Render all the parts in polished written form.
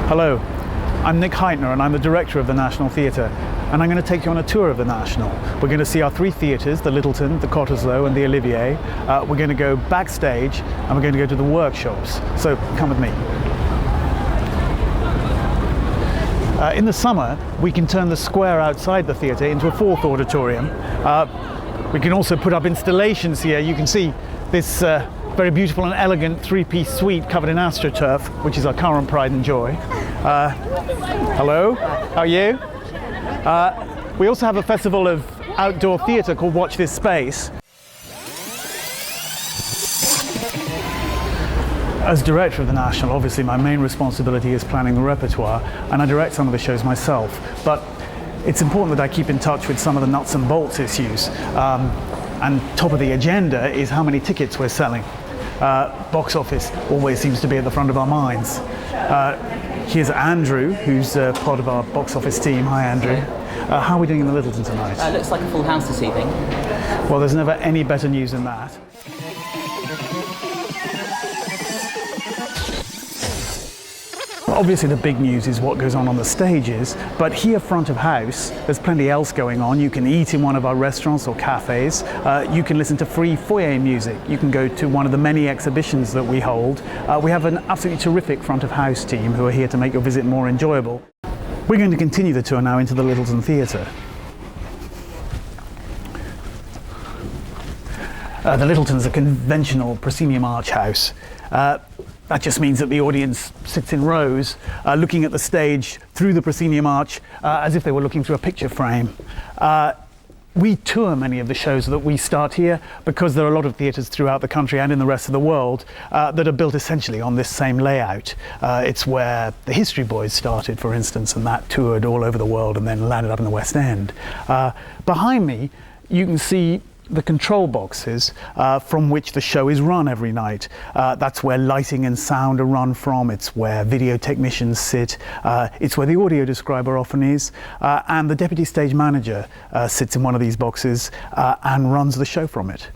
Hello, I'm Nick Hytner and I'm the director of the National Theatre, and I'm going to take you on a tour of the National. We're going to see our three theatres, the Littleton, the Cottesloe and the Olivier. We're going to go backstage and we're going to go to the workshops, so come with me. In the summer, we can turn the square outside the theatre into a fourth auditorium. We can also put up installations here. You can see this very beautiful and elegant three-piece suite covered in astroturf, which is our current pride and joy. Hello, how are you? We also have a festival of outdoor theatre called Watch This Space. As director of the National, obviously my main responsibility is planning the repertoire, and I direct some of the shows myself. But it's important that I keep in touch with some of the nuts and bolts issues. And top of the agenda is how many tickets we're selling. Box office always seems to be at the front of our minds. Here's Andrew, who's part of our box office team. Hi, Andrew. How are we doing in the Littleton tonight? Looks like a full house this evening. Well, there's never any better news than that. Obviously the big news is what goes on the stages, but here front of house there's plenty else going on. You can eat in one of our restaurants or cafes, you can listen to free foyer music, you can go to one of the many exhibitions that we hold. We have an absolutely terrific front of house team who are here to make your visit more enjoyable. We're going to continue the tour now into the Littleton Theatre. The Littleton's a conventional proscenium arch house. That just means that the audience sits in rows, looking at the stage through the proscenium arch as if they were looking through a picture frame. We tour many of the shows that we start here because there are a lot of theatres throughout the country and in the rest of the world that are built essentially on this same layout. It's where the History Boys started, for instance, and that toured all over the world and then landed up in the West End. Behind me, you can see the control boxes from which the show is run every night. That's where lighting and sound are run from, it's where video technicians sit, it's where the audio describer often is, and the deputy stage manager sits in one of these boxes and runs the show from it.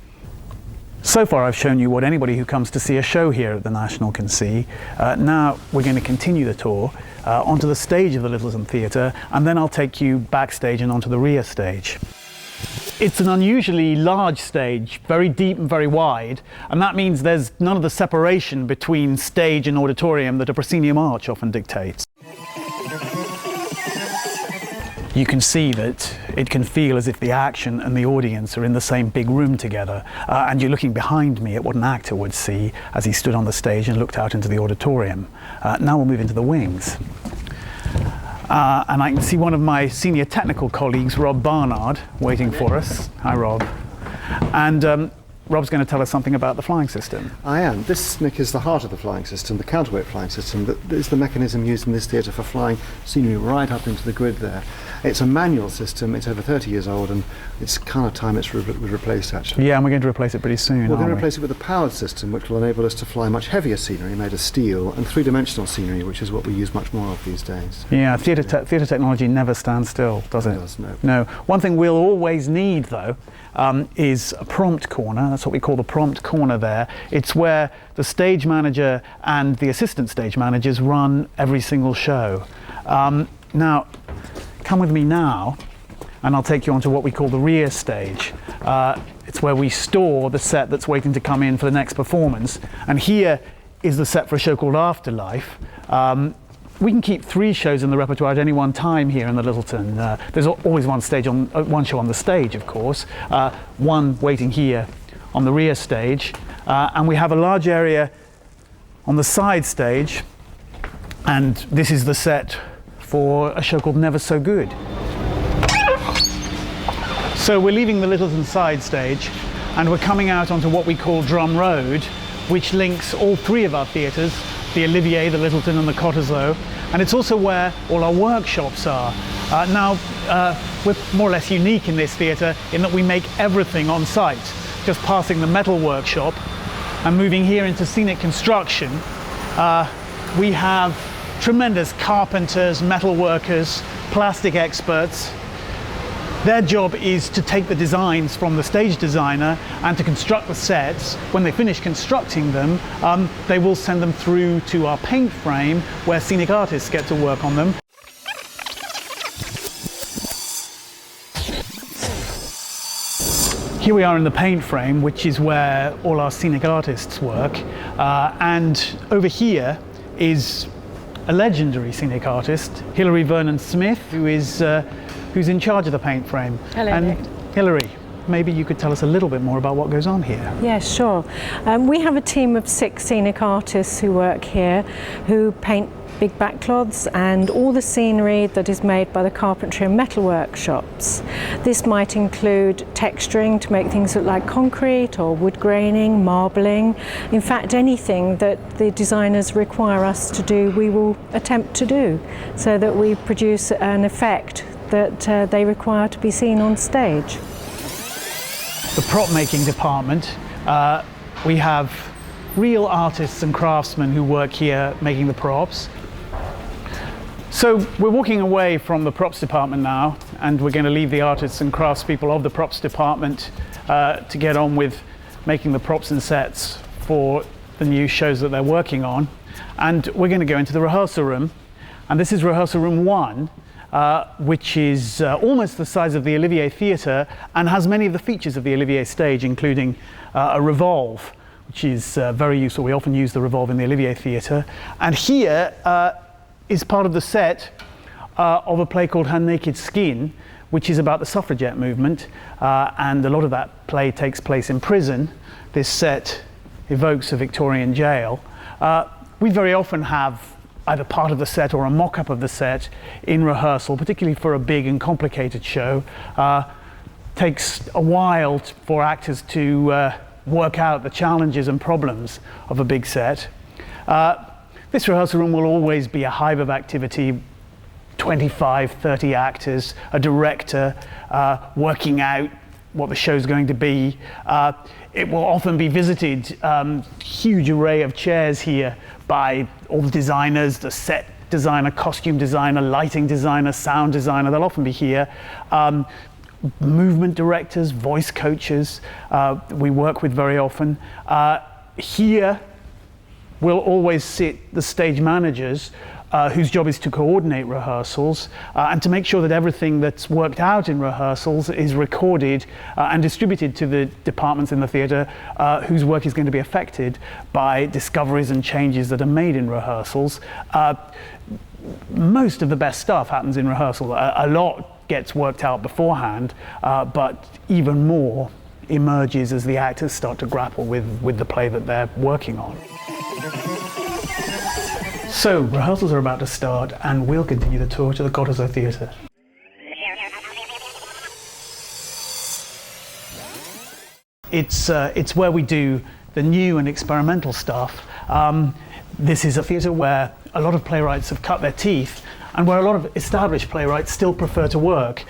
So far I've shown you what anybody who comes to see a show here at the National can see. Now we're going to continue the tour onto the stage of the Littleton Theatre, and then I'll take you backstage and onto the rear stage. It's an unusually large stage, very deep and very wide, and that means there's none of the separation between stage and auditorium that a proscenium arch often dictates. You can see that it can feel as if the action and the audience are in the same big room together, and you're looking behind me at what an actor would see as he stood on the stage and looked out into the auditorium. Now we'll move into the wings. And I can see one of my senior technical colleagues, Rob Barnard, waiting for us. Hi, Rob. And Rob's going to tell us something about the flying system. I am. This, Nick, is the heart of the flying system, the counterweight flying system. That is the mechanism used in this theatre for flying scenery right up into the grid there. It's a manual system, it's over 30 years old, and it's kind of time it's replaced, actually. Yeah, and we're going to replace it pretty soon. We're going to replace it with a powered system, which will enable us to fly much heavier scenery made of steel, and three-dimensional scenery, which is what we use much more of these days. Yeah, theatre technology never stands still, does it? It does, no. No. One thing we'll always need, though, is a prompt corner. That's what we call the prompt corner there. It's where the stage manager and the assistant stage managers run every single show. Now, come with me now, and I'll take you onto what we call the rear stage. It's where we store the set that's waiting to come in for the next performance. And here is the set for a show called Afterlife. We can keep 3 shows in the repertoire at any one time here in the Littleton. There's always one show on the stage, of course, one waiting here on the rear stage, and we have a large area on the side stage, and this is the set for a show called Never So Good. So we're leaving the Littleton side stage, and we're coming out onto what we call Drum Road, which links all 3 of our theatres, the Olivier, the Littleton and the Cottesloe, and it's also where all our workshops are. Now, we're more or less unique in this theatre in that we make everything on site, just passing the metal workshop and moving here into scenic construction. We have tremendous carpenters, metal workers, plastic experts. Their job is to take the designs from the stage designer and to construct the sets. When they finish constructing them, they will send them through to our paint frame where scenic artists get to work on them. Here we are in the paint frame, which is where all our scenic artists work. And over here is a legendary scenic artist, Hilary Vernon Smith, who's in charge of the paint frame. Hello, and Nick. Hilary, maybe you could tell us a little bit more about what goes on here. Yeah, sure. We have a team of 6 scenic artists who work here, who paint big backcloths and all the scenery that is made by the carpentry and metal workshops. This might include texturing to make things look like concrete, or wood graining, marbling. In fact, anything that the designers require us to do, we will attempt to do, so that we produce an effect that they require to be seen on stage. The prop making department, we have real artists and craftsmen who work here making the props. So we're walking away from the props department now, and we're going to leave the artists and craftspeople of the props department to get on with making the props and sets for the new shows that they're working on. And we're going to go into the rehearsal room, and this is rehearsal room 1, which is almost the size of the Olivier Theatre and has many of the features of the Olivier stage, including a revolve, which is very useful. We often use the revolve in the Olivier Theatre. And here is part of the set of a play called Her Naked Skin, which is about the suffragette movement, and a lot of that play takes place in prison. This set evokes a Victorian jail. We very often have either part of the set or a mock-up of the set in rehearsal, particularly for a big and complicated show. Takes a while for actors to work out the challenges and problems of a big set. This rehearsal room will always be a hive of activity, 25, 30 actors, a director working out what the show's going to be. It will often be visited, huge array of chairs here by all the designers, the set designer, costume designer, lighting designer, sound designer. They'll often be here. Movement directors, voice coaches, we work with very often. Here will always sit the stage managers, whose job is to coordinate rehearsals and to make sure that everything that's worked out in rehearsals is recorded and distributed to the departments in the theatre whose work is going to be affected by discoveries and changes that are made in rehearsals. Most of the best stuff happens in rehearsal. A lot gets worked out beforehand, but even more emerges as the actors start to grapple with the play that they're working on. So, rehearsals are about to start, and we'll continue the tour to the Cottesloe Theatre. It's where we do the new and experimental stuff. This is a theatre where a lot of playwrights have cut their teeth, and where a lot of established playwrights still prefer to work.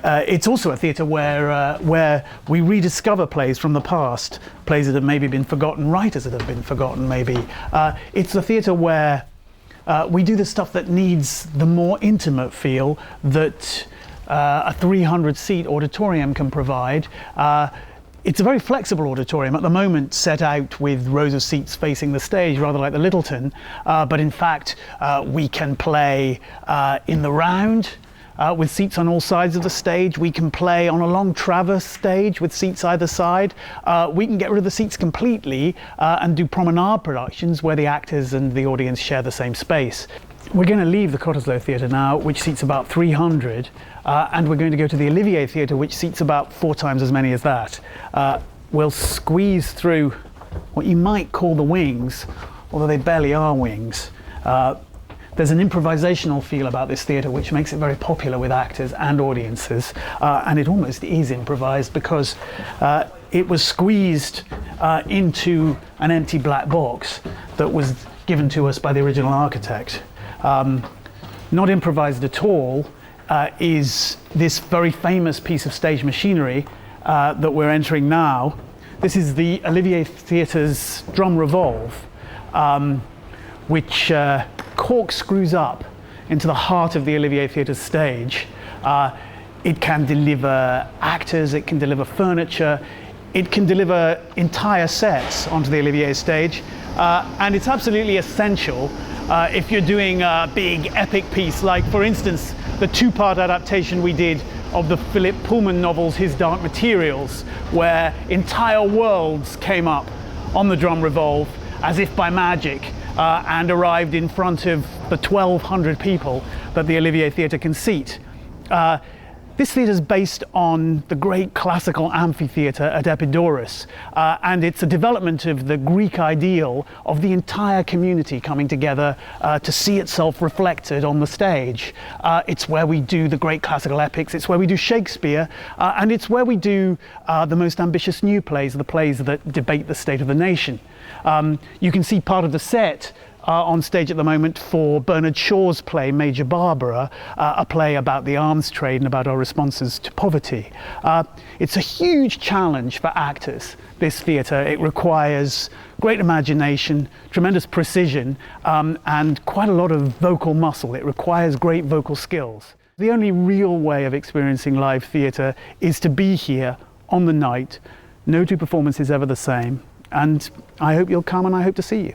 It's also a theatre where we rediscover plays from the past, plays that have maybe been forgotten, writers that have been forgotten maybe. It's a theatre where we do the stuff that needs the more intimate feel that a 300-seat auditorium can provide. It's a very flexible auditorium, at the moment set out with rows of seats facing the stage, rather like the Littleton, but in fact we can play in the round with seats on all sides of the stage. We can play on a long traverse stage with seats either side. We can get rid of the seats completely and do promenade productions where the actors and the audience share the same space. We're going to leave the Cottesloe Theatre now, which seats about 300, and we're going to go to the Olivier Theatre, which seats about 4 times as many as that. We'll squeeze through what you might call the wings, although they barely are wings. There's an improvisational feel about this theatre which makes it very popular with actors and audiences, and it almost is improvised because it was squeezed into an empty black box that was given to us by the original architect. Not improvised at all is this very famous piece of stage machinery that we're entering now. This is the Olivier Theatre's drum revolve, which corkscrews up into the heart of the Olivier Theatre stage. It can deliver actors, it can deliver furniture, it can deliver entire sets onto the Olivier stage, and it's absolutely essential if you're doing a big epic piece, like for instance the two-part adaptation we did of the Philip Pullman novels His Dark Materials, where entire worlds came up on the drum revolve as if by magic and arrived in front of the 1,200 people that the Olivier Theatre can seat. This theatre is based on the great classical amphitheatre at Epidaurus, and it's a development of the Greek ideal of the entire community coming together to see itself reflected on the stage. It's where we do the great classical epics, it's where we do Shakespeare, and it's where we do the most ambitious new plays, the plays that debate the state of the nation. You can see part of the set on stage at the moment for Bernard Shaw's play Major Barbara, a play about the arms trade and about our responses to poverty. It's a huge challenge for actors, this theatre. It requires great imagination, tremendous precision, and quite a lot of vocal muscle. It requires great vocal skills. The only real way of experiencing live theatre is to be here on the night. No two performances ever the same, and I hope you'll come and I hope to see you.